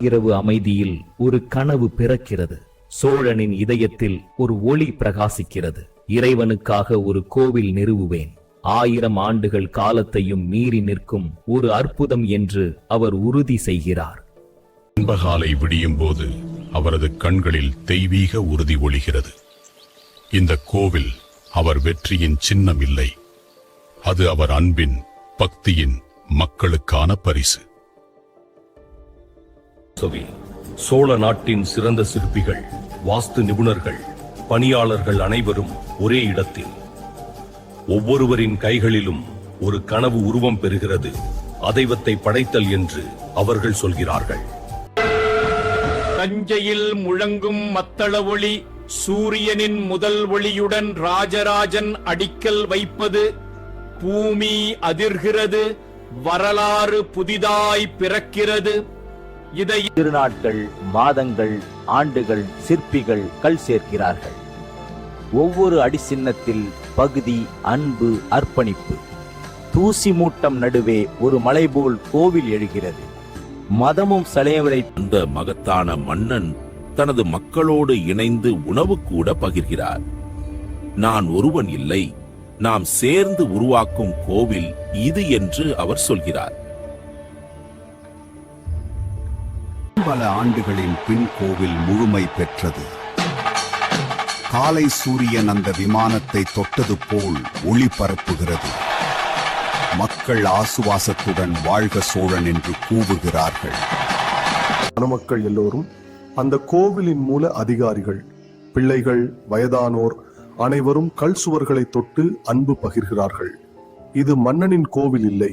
இரவு அமைதியில் ஒரு கனவு பிறக்கிறது. சோழனின் இதயத்தில் ஒரு ஒளி பிரகாசிக்கிறது. இறைவனுக்காக ஒரு கோவில் நிறுவுவேன். 1000 ஆண்டுகள் காலத்தையும் மீறி நிற்கும் ஒரு அற்புதம் என்று அவர் உறுதி செய்கிறார். நண்பகாலை விடியும் போது அவரது கண்களில் தெய்வீக உறுதி ஒளிகிறது. இந்த கோவில் அவர் வெற்றியின் சின்னம் இல்லை, அது அவர் அன்பின், பக்தியின், மக்களுக்கான பரிசு. சோழ நாட்டின் சிறந்த சிற்பிகள், வாஸ்து நிபுணர்கள், பணியாளர்கள் அனைவரும் ஒரே இடத்தில். ஒவ்வொருவரின் கைகளிலும் ஒரு கனவு உருவம் பெறுகிறது. அதைவத்தை படைத்தல் என்று அவர்கள் சொல்கிறார்கள். தஞ்சையில் முழங்கும் மத்தள ஒளி சூரியனின் முதல் ஒளியுடன் ராஜராஜன் அடிக்கல் வைப்பது. பூமி அதிர்கிறது, வரலாறு புதிதாய் பிறக்கிறது. இதை திருநாட்கள், மாதங்கள், ஆண்டுகள், சிற்பிகள் கல் சேர்க்கிறார்கள். ஒவ்வொரு அடிசின்னத்தில் பகுதி, அன்பு, அர்ப்பணிப்பு. தூசி மூட்டம் நடுவே ஒரு மலை போல் கோவில் எழுகிறது. மதமும் சலையவரை அந்த மகத்தான மன்னன் தனது மக்களோடு இணைந்து உணவு கூட பகிர்கிறார். நான் ஒருவன் இல்லை, நாம் சேர்ந்து உருவாக்கும் கோவில் இது என்று அவர் சொல்கிறார். பல ஆண்டுகளின் பின் கோவில் முழுமை பெற்றது. காலை சூரியன் அந்த விமானத்தை தொட்டது போல் ஒளி பரப்புகிறது. மக்கள் ஆசுவாசத்துடன் வாழ்க சோழன் என்று கூவுகிறார்கள். மணமக்கள் எல்லோரும் அந்த கோவிலின் மூல அதிகாரிகள், பிள்ளைகள், வயதானோர் அனைவரும் கல் சுவர்களை தொட்டு அன்பு பகிர்கிறார்கள். இது மன்னனின் கோவில் இல்லை,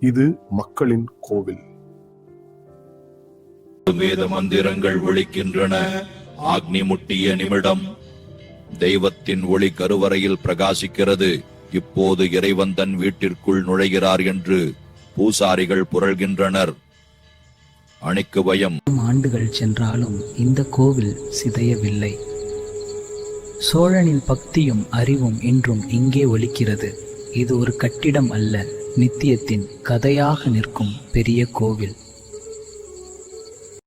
இது மக்களின் கோவில். வேத மந்திரங்கள் ஒலிக்கின்றன. அக்னி முட்டிய நிமிடம். தெய்வத்தின் ஒளி கருவறையில் பிரகாசிக்கிறது. இப்போது இறைவன் தன் வீட்டிற்குள் நுழைகிறார் என்று பூசாரிகள் புரள்கின்றனர். அணிக்கு பயம். ஆண்டுகள் சென்றாலும் இந்த கோவில் சிதையவில்லை. சோழனின் பக்தியும் அறிவும் இன்றும் இங்கே ஒலிக்கிறது. இது ஒரு கட்டிடம் அல்ல, நித்தியத்தின் கதையாக நிற்கும் பெரிய கோவில்.